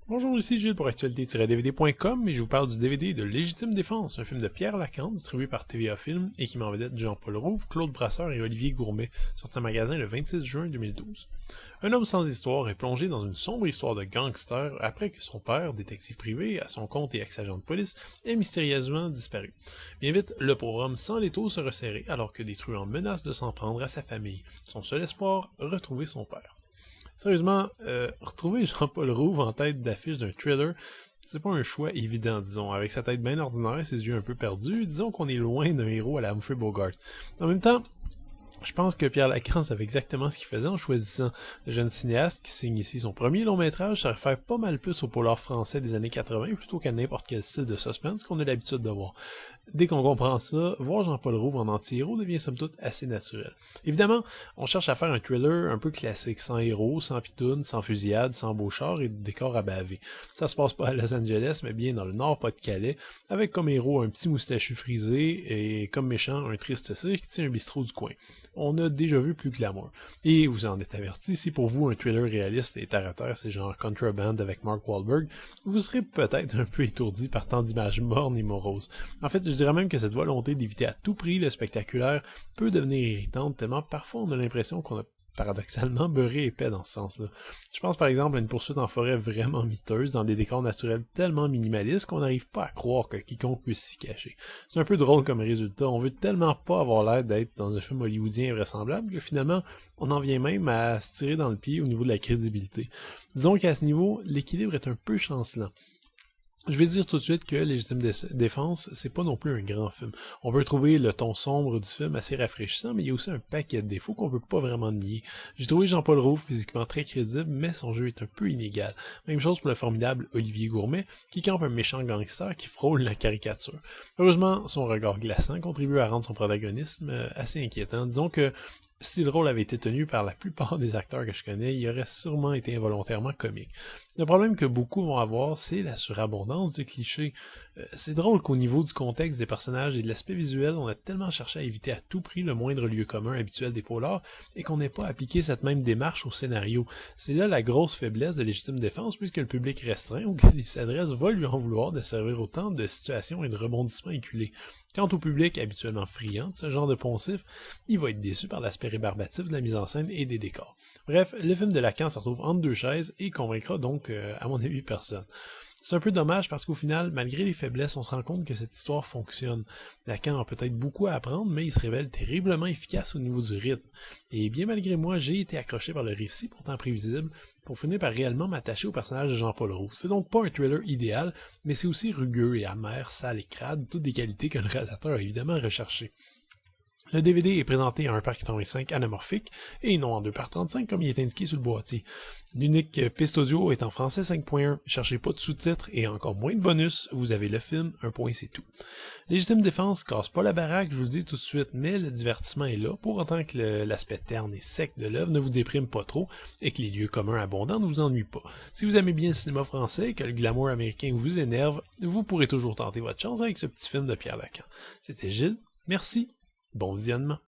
Bonjour, ici Gilles pour Actualité-DVD.com et je vous parle du DVD de Légitime Défense, un film de Pierre Lacan distribué par TVA Film et qui m'en vedette Jean-Paul Rouve, Claude Brasseur et Olivier Gourmet, sorti en magasin le 26 juin 2012. Un homme sans histoire est plongé dans une sombre histoire de gangster après que son père, détective privé, à son compte et ex-agent de police, ait mystérieusement disparu. Bien vite, le pauvre homme sent les taux se resserrer alors que des truands menacent de s'en prendre à sa famille. Son seul espoir, retrouver son père. Sérieusement, retrouver Jean-Paul Rouve en tête d'affiche d'un thriller, c'est pas un choix évident, disons. Avec sa tête bien ordinaire et ses yeux un peu perdus, disons qu'on est loin d'un héros à la Humphrey Bogart. En même temps, je pense que Pierre Lacan savait exactement ce qu'il faisait en choisissant le jeune cinéaste qui signe ici son premier long métrage. Ça réfère pas mal plus au polar français des années 80 plutôt qu'à n'importe quel style de suspense qu'on a l'habitude de voir. Dès qu'on comprend ça, voir Jean-Paul Rouve en anti-héros devient somme toute assez naturel. Évidemment, on cherche à faire un thriller un peu classique, sans héros, sans pitoune, sans fusillade, sans beau char et de décors à baver. Ça se passe pas à Los Angeles, mais bien dans le Nord-Pas-de-Calais, avec comme héros un petit moustachu frisé et comme méchant un triste cirque qui tient un bistrot du coin. On a déjà vu plus glamour. Et vous en êtes averti, si pour vous un thriller réaliste et terre à terre, c'est genre Contraband avec Mark Wahlberg, vous serez peut-être un peu étourdi par tant d'images mornes et moroses. En fait, je dirais même que cette volonté d'éviter à tout prix le spectaculaire peut devenir irritante tellement parfois on a l'impression qu'on a paradoxalement beurré épais dans ce sens-là. Je pense par exemple à une poursuite en forêt vraiment miteuse dans des décors naturels tellement minimalistes qu'on n'arrive pas à croire que quiconque puisse s'y cacher. C'est un peu drôle comme résultat, on veut tellement pas avoir l'air d'être dans un film hollywoodien invraisemblable que finalement on en vient même à se tirer dans le pied au niveau de la crédibilité. Disons qu'à ce niveau, l'équilibre est un peu chancelant. Je vais dire tout de suite que Légitime Défense, c'est pas non plus un grand film. On peut trouver le ton sombre du film assez rafraîchissant, mais il y a aussi un paquet de défauts qu'on peut pas vraiment nier. J'ai trouvé Jean-Paul Rouve physiquement très crédible, mais son jeu est un peu inégal. Même chose pour le formidable Olivier Gourmet, qui campe un méchant gangster qui frôle la caricature. Heureusement, son regard glaçant contribue à rendre son protagonisme assez inquiétant. Disons que si le rôle avait été tenu par la plupart des acteurs que je connais, il aurait sûrement été involontairement comique. Le problème que beaucoup vont avoir, c'est la surabondance de clichés. C'est drôle qu'au niveau du contexte des personnages et de l'aspect visuel, on a tellement cherché à éviter à tout prix le moindre lieu commun habituel des polars et qu'on n'ait pas appliqué cette même démarche au scénario. C'est là la grosse faiblesse de Légitime Défense puisque le public restreint auquel il s'adresse va lui en vouloir de servir autant de situations et de rebondissements éculés. Quant au public habituellement friand de ce genre de poncif, il va être déçu par l'aspect rébarbatif de la mise en scène et des décors. Bref, le film de Lacan se retrouve entre deux chaises et convaincra donc, à mon avis, personne. C'est un peu dommage parce qu'au final, malgré les faiblesses, on se rend compte que cette histoire fonctionne. Lacan a peut-être beaucoup à apprendre, mais il se révèle terriblement efficace au niveau du rythme. Et bien malgré moi, j'ai été accroché par le récit, pourtant prévisible, pour finir par réellement m'attacher au personnage de Jean-Paul Rouve. C'est donc pas un thriller idéal, mais c'est aussi rugueux et amer, sale et crade, toutes des qualités que le réalisateur a évidemment recherchées. Le DVD est présenté à 1,85 anamorphique et non en 2,35 comme il est indiqué sur le boîtier. L'unique piste audio est en français 5.1, cherchez pas de sous-titres et encore moins de bonus, vous avez le film, un point c'est tout. Légitime Défense casse pas la baraque, je vous le dis tout de suite, mais le divertissement est là, pour autant que l'aspect terne et sec de l'œuvre ne vous déprime pas trop et que les lieux communs abondants ne vous ennuient pas. Si vous aimez bien le cinéma français et que le glamour américain vous énerve, vous pourrez toujours tenter votre chance avec ce petit film de Pierre Lacan. C'était Gilles, merci. Bon visionnement.